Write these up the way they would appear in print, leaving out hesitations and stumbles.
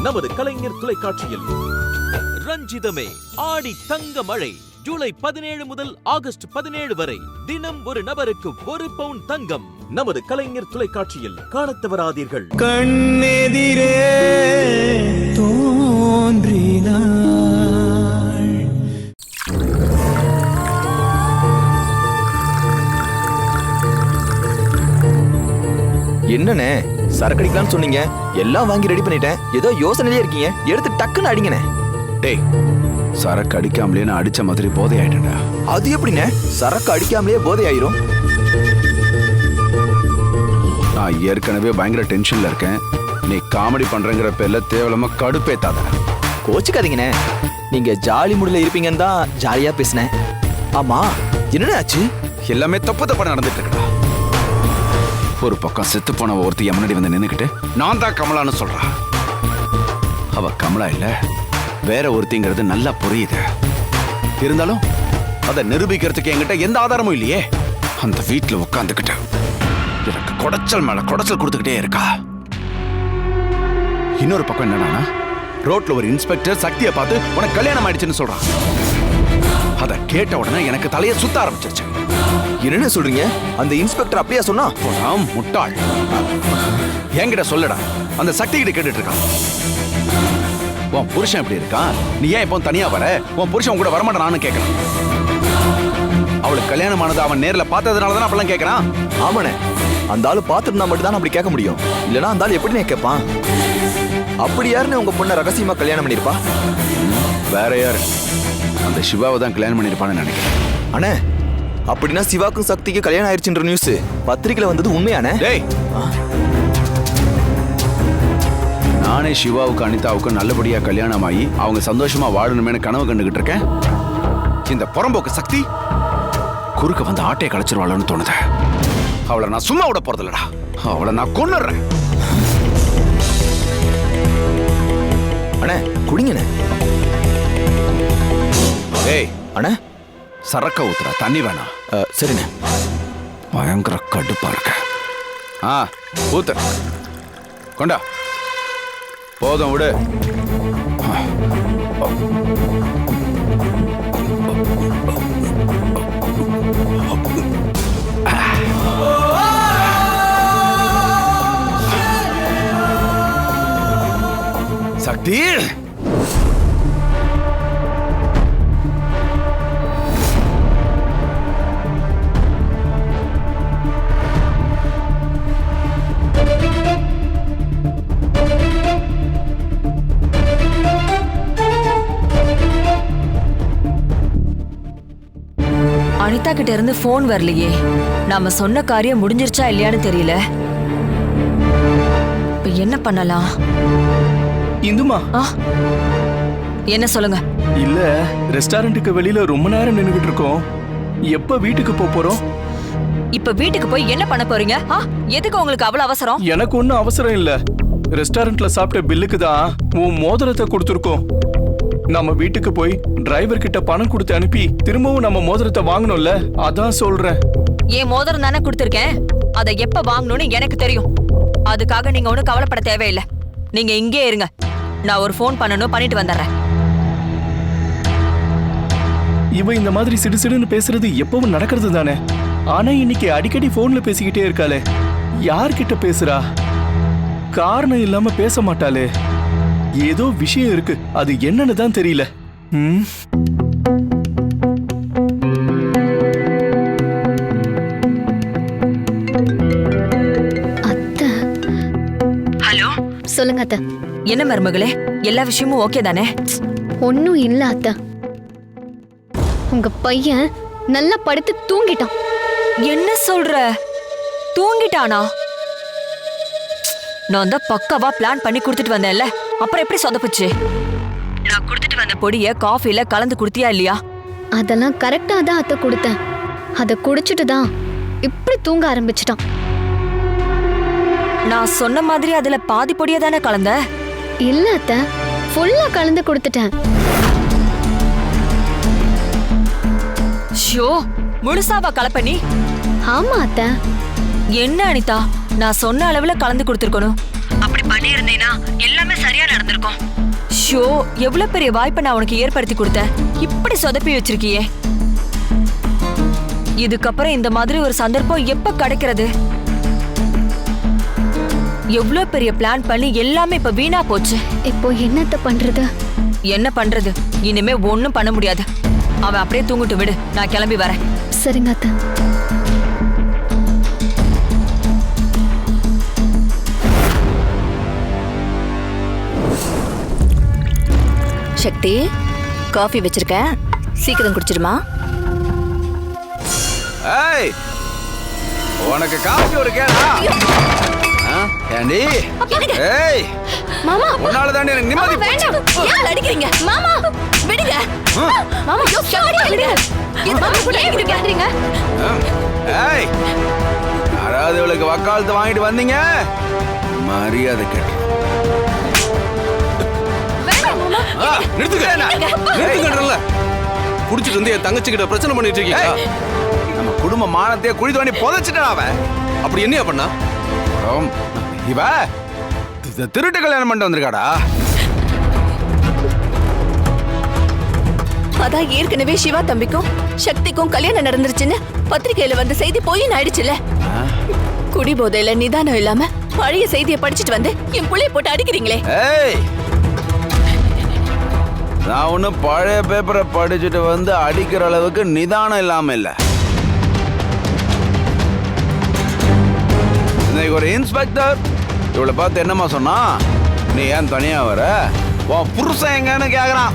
நமது கலைஞர் தொலைக்காட்சியில். ரஞ்சிதமே ஆடி தங்க மழை ஜூலை 17 முதல் ஆகஸ்ட் 17 வரை தினம் ஒரு நபருக்கு 1 பவுன் தங்கம். நமது கலைஞர் தொலைக்காட்சியில் காணத் தவறாதீர்கள். கண்ணெதிரே தோன்றினாள். என்னண்ணே சரக்கடிக்கலாம்னு சொன்னீங்க, எல்லாம் வாங்கி ரெடி பண்ணிட்டேன். ஏதோ யோசனையிலே இருக்கீங்க, எடுத்து டக்குன்னு அடிங்கண்ணே. டேய், சரக்கு அடிக்காமலே நான் அடிச்ச மாதிரி போதை ஆயிட்டேன்டா. அது எப்படிண்ணே சரக்கு அடிக்காமலே போதை ஆயிரும்? நான் ஏற்கனவே பயங்கர டென்ஷன்ல இருக்கேன். நீ காமெடி பண்றேங்கிற பேர்ல தேவலமா கடுப்பேத்தாத. கோச்சுக்காதீங்கண்ணே, நீங்க ஜாலி மூடில இருப்பீங்கன்னு தான் ஜாலியா பேசினேன். ஆமா, என்னண்ணே ஆச்சு? எல்லாமே தப்பு நடந்துட்டு இருக்குடா. ஒரு பக்கம் செத்து போன ஒருத்தி முன்னாடி வந்து நின்னுக்கிட்டு நான் தான் கமலான்னு சொல்றா. அவ கமலா இல்ல, வேற ஒருத்திங்கிறது நல்லா புரியுது. இருந்தாலும் அதை நிரூபிக்கிறதுக்கு என்கிட்ட எந்த ஆதாரமும் இல்லையே. அந்த வீட்டுல உட்காந்துக்கிட்டு எனக்கு குடைச்சல் மேல குடைச்சல் கொடுத்துக்கிட்டே இருக்கா. இன்னொரு பக்கம் என்னன்னா, ரோட்ல ஒரு இன்ஸ்பெக்டர் சக்தியை பார்த்து உனக்கு கல்யாணம் ஆயிடுச்சுன்னு சொல்றான். அதை கேட்ட உடனே எனக்கு தலையை சுத்த ஆரம்பிச்சிருச்சு. என்னன்னு சொல்றீங்க? அந்த இன்ஸ்பெக்டர் அப்படியா சொன்னா? முட்டாள், என்கிட்ட சொல்லடா. அந்த சக்தி கிட்ட கேட்டுட்டு இருக்கான். உன் புருஷன் எப்படி இருக்கான், நீ ஏன் இப்போ தனியா வர, உன் புருஷன் கூட வரமாட்டானான்னு கேட்கறான். அவளுக்கு கல்யாணம் ஆனது அவன் நேர்ல பார்த்ததுனாலதான் அப்படிலாம் கேட்கறான். ஆமாண்ணே, அந்த ஆளு பார்த்துருந்தா மட்டும் தான் அப்படி கேட்க முடியும். இல்லைன்னா அந்த ஆள் எப்படின்னு கேட்பான்? அப்படி யாருன்னு உங்க பொண்ணை ரகசியமா கல்யாணம் பண்ணிருப்பா? வேற யாரு? அந்த சிவாவை தான் கல்யாணம் பண்ணிருப்பான்னு நினைக்கிறேன். அண்ணே, அப்படின்னா சிவாக்கும் சக்திக்கு கல்யாணம் ஆயிடுச்சுன்ற நியூஸ் பத்திரிக்கையில வந்தது உண்மையானே? டேய், நானே சிவாவுக்கு அனிதாவுக்கு நல்லபடியா கல்யாணம் ஆகி அவங்க சந்தோஷமா வாழணுமேனு கனவு கண்டுகிட்டு இருக்கேன். இந்த புறம்போக்கு சக்தி குறுக்க வந்து ஆட்டையை கலைச்சிருவாளன்னு தோணுது. அவளை நான் சும்மா விட போறதில்லடா. அவளை நான் கொன்னுடுறேன். அண்ணே குடிங்கண்ணே. ஏய் அண்ணே, சரக்க ஊத்துறா, தண்ணி வேணாம். சரிண்ணே. பயங்கர கடுப்பா இருக்க. ஊத்து, கொண்டா. போதும் விடு. சக்தி, அனிதா கிட்ட இருந்து போன் வரலையே. நாம சொன்ன காரியம் முடிஞ்சிருச்சா இல்லையான்னு தெரியல. இப்ப என்ன பண்ணலாம்? இந்துமா, என்ன சொல்லுங்க. இல்ல, ரெஸ்டாரண்ட்டுக்கு வெளியில ரொம்ப நேரம் நின்னுகிட்டு இருக்கோம். எப்ப வீட்டுக்கு போறோம்? இப்ப வீட்டுக்கு போய் என்ன பண்ண போறீங்க? எதுக்கு உங்களுக்கு அவ்வளவு அவசரம்? எனக்கு ஒன்னும் அவசரம் இல்ல. ரெஸ்டாரண்ட்ல சாப்பிட்ட பில்லுக்கு தான் உன் மோதிரத்தை கொடுத்துருக்கோம். நம்ம வீட்டுக்கு போய் டிரைவர் கிட்ட பணம் கொடுத்து அனுப்பி திரும்பவும் நம்ம மோதிரத்தை வாங்கணும்ல, அதான் சொல்றேன். என் மோதிரம் தானே கொடுத்திருக்கேன், அதை எப்ப வாங்கணும்னு எனக்கு தெரியும். அதுக்காக நீங்க ஒன்னும் கவலைப்பட தேவையில்லை. நீங்க இங்கே இருங்க, நான் ஒரு போன் பண்ணணும், பண்ணிட்டு வந்துடுறேன். இவ இந்த மாதிரி சிடுசிடுன்னு பேசுறது எப்பவும் நடக்கிறது தானே. ஆனா இன்னைக்கு அடிக்கடி போன்ல பேசிக்கிட்டே இருக்காளே. யார்கிட்ட பேசுறா? காரணம் இல்லாம பேச மாட்டாளே. ஏதோ விஷயம் இருக்கு, அது என்னன்னு தான் தெரியல. அத்தை. ஹலோ, சொல்லுங்க அத்தை. என்ன மருமகளே, எல்லா விஷயமும் ஓகே தானே? ஒன்னும் இல்ல அத்தை. உங்க பையன் நல்லா படுத்து தூங்கிட்டான். என்ன சொல்ற? தூங்கிட்டானா? நான் தான் பக்காவா பிளான் பண்ணி கொடுத்துட்டு வந்தேன்ல, அப்புறம் எப்படி சொதப்புச்சு? நான் கொடுத்துட்டு வந்த பொடிய காஃபில கலந்து குடுத்தியா இல்லையா? அதெல்லாம் கரெக்டா தான் அத்தை கொடுத்தேன். அத குடிச்சிட்டு தான் இப்படி தூங்க ஆரம்பிச்சிட்டான். நான் சொன்ன மாதிரி அதுல பாதி பொடிய தானே கலந்த? இல்ல அத்தை, ஃபுல்லா கலந்து கொடுத்துட்டேன். ஷோ, முழுசாவா கலப்பனி? ஆமா அத்தை. என்ன அனிதா, நான் சொன்ன அளவுல கலந்து கொடுத்துருக்கணும். அப்படி பண்ணியிருந்தேனா எல்லாமே சரியா நடந்திருக்கும். ஷோ, எவ்வளவு பெரிய வாய்ப்பை நான் உனக்கு ஏற்படுத்தி கொடுத்தேன், இப்படி சொதப்பி வச்சிருக்கியே. இதுக்கப்புறம் இந்த மாதிரி ஒரு சந்தர்ப்பம் எப்ப கிடைக்கிறது? எவ்வளவு பெரிய பிளான் பண்ணி எல்லாமே இப்ப வீணா போச்சு. இப்போ என்னத்த பண்றது? என்ன பண்றது? இனிமே ஒண்ணும் பண்ண முடியாது. அவன் அப்படியே தூங்கிட்டு விடு, நான் கிளம்பி வரேன். சரிங்க அத்தை. சக்தி, காஃபி வச்சிருக்கேன், சீக்கிரம் குடிச்சிடுமா. ஏய், உனக்கு காஃபி ஒரு கேடா? ஏண்டி? ஏய் மாமா, உன்னால தான் எனக்கு நிம்மதி. வேண்டாம், ஏன் அடிக்கிறீங்க? மாமா விடுங்க. மாமா விடுங்க. மாமா கூட இப்படி பண்றீங்க? ஏய், யாராவது இவளுக்கு வக்காலத்து வாங்கிட்டு வந்தீங்க, மரியாதை கேட்டு நிறுத்துங்க. குடிச்சிட்டு வந்து என் தங்கச்சி கிட்ட பிரச்சனை பண்ணிட்டு இருக்கீங்க. நம்ம குடும்ப மானத்தையே குழி தோண்டி புதைச்சிட்டான் அவன். அப்படி என்ன பண்ணா? இவ திருட்டு கல்யாணம் பண்ணிட்டு வந்திருக்காடா. அதான் ஏற்கனவே சிவா தம்பிக்கும் சக்திக்கும் கல்யாணம் நடந்துருச்சுன்னு பத்திரிகையில வந்த செய்தி போயின்னு ஆயிடுச்சுல. குடி போதையில நிதானம் இல்லாம பழைய செய்தியை படிச்சுட்டு வந்து என் புள்ளைய போட்டு அடிக்கிறீங்களே. ஏய், நான் ஒன்னும் பழைய பேப்பரை படிச்சுட்டு வந்து அடிக்கிற அளவுக்கு நிதானம் இல்லாம இல்ல. இன்னைக்கு ஒரு இன்ஸ்பெக்டர் இவளை பார்த்து என்னமா சொன்னா, நீ ஏன் தனியா வர, உன் புருஷன் எங்கன்னு கேக்குறான்.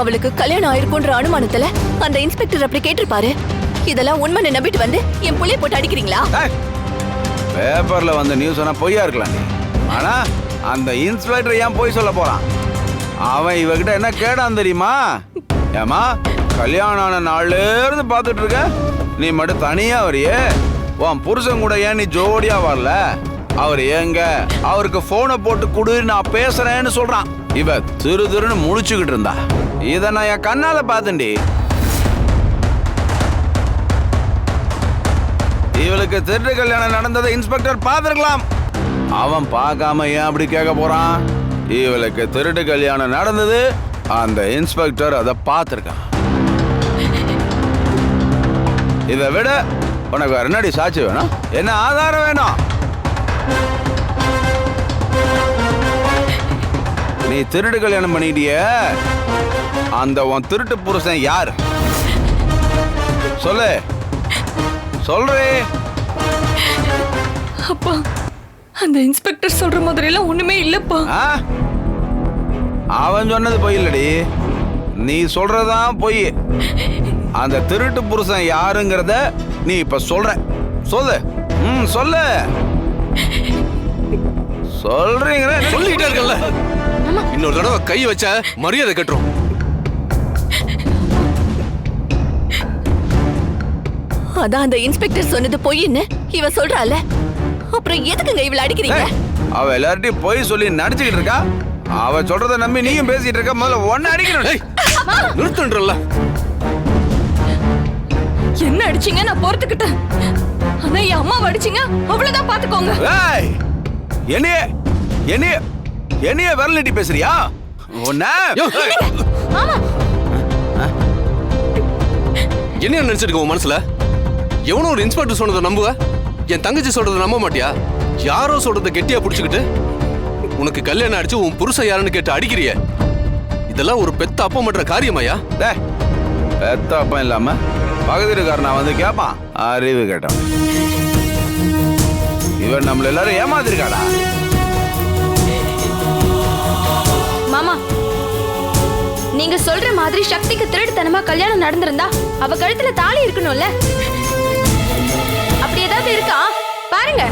அவளுக்கு கல்யாணம் ஆயிருக்குன்ற அனுமானத்துல அந்த இன்ஸ்பெக்டர் அப்படி கேட்டிருப்பாரு. இதெல்லாம் உண்மை நம்பிட்டு வந்து என் புள்ளைய போட்டு அடிக்கிறீங்களா? பேப்பர்ல வந்த நியூஸ் எல்லாம் பொய்யா இருக்கலாம், ஆனா அந்த இன்ஸ்பெக்டர் ஏன் போய் சொல்ல போறான்? அவன் இவகிட்ட என்ன கேடான் தெரியுமா? ஏமா, கல்யாணம் ஆன நாள்ல இருந்து பாத்துட்டு இருக்க, நீ மட்டும் தனியா வரியே, உன் புருஷன் கூட ஏன் நீ ஜோடியா வரல? அவர் எங்க, அவருக்கு போனை போட்டு கொடு, நான் பேசுறேன்னு சொல்றான். இவ திரு திருன்னு முழிச்சுக்கிட்டு இருந்தா. இத நான் என் கண்ணால பாத்தேன்டி. இவளுக்கு திருட்டு கல்யாணம் நடந்ததை இன்ஸ்பெக்டர் பார்த்திருக்கலாம். அவன் பார்க்காம ஏன் அப்படி கேட்க போறான்? இவளுக்கு திருட்டு கல்யாணம் நடந்தது, அந்த இன்ஸ்பெக்டர் அதை பார்த்திருக்கான். இதை விட உனக்கு வேற என்னடி சாட்சி வேணும்? என்ன ஆதாரம் வேணும்? நீ திருட்டு கல்யாணம் பண்ணிட்டிய, அந்த உன் திருட்டு புருஷன் யார்? சொல்லு, சொல்றே. அப்பா, அந்த இன்ஸ்பெக்டர் சொல்ற மாதிரி எல்லாம் ஒண்ணுமே இல்லப்பா. அவன் சொன்னது பொய் இல்லடி, நீ சொல்றதான் பொய். அந்த திருட்டு புருஷன் யாருங்கிறத நீ இப்ப சொல்ற. சொல்லு, சொல்லு. சொல்றீங்க, சொல்லிட்டே இருக்கல. இன்னொரு தடவை கை வச்ச மரியாதை கட்டுறோம். அதான் அந்த இன்ஸ்பெக்டர் சொன்னது பொய்ன்னு இவ சொல்றால, அப்புறம் எதுக்குங்க இவள அடிக்கிறீங்க? அவ எல்லார்ட்டையும் பொய் சொல்லி நடிச்சுக்கிட்டு இருக்கா. அவ சொல்றத நம்பி நீயும் பேசிட்டு இருக்க. முதல்ல ஒன்னு அடிக்கணும். நிறுத்துன்றல. என்ன அடிச்சீங்க நான் பொறுத்துக்கிட்டேன். ஆனா என் அம்மா அடிச்சீங்க, அவ்வளவுதான் பாத்துக்கோங்க. என்னைய விரலிட்டி பேசுறியா? என்ன நினைச்சிருக்க உன் மனசுல? எவனோ ஒரு இன்ஸ்பெக்டர் சொன்னதை நம்புவ? என் தங்கச்சி சொல்றதை நம்ப மாட்டியா? யாரோ சொல்றதை கெட்டியா புடிச்சுக்கிட்டு உனக்கு கல்யாணம் அடிச்சு உன் புருஷன் யாருன்னு கேட்டு அடிக்கிறிய. இதெல்லாம் ஒரு பெத்த அப்பம் பண்ற காரியமாயா? பெத்த அப்பம் இல்லாம பகுதிக்காரனா வந்து கேப்பான். அறிவு கேட்டான். இவன் நம்மள எல்லாரும் ஏமாத்திருக்காடா. மாமா, நீங்க சொல்ற மாதிரி சக்திக்கு திருட்டுத்தனமா கல்யாணம் நடந்திருந்தா அவ கழுத்துல தாலி இருக்கணும்ல. அப்படி ஏதாவது இருக்கா பாருங்க.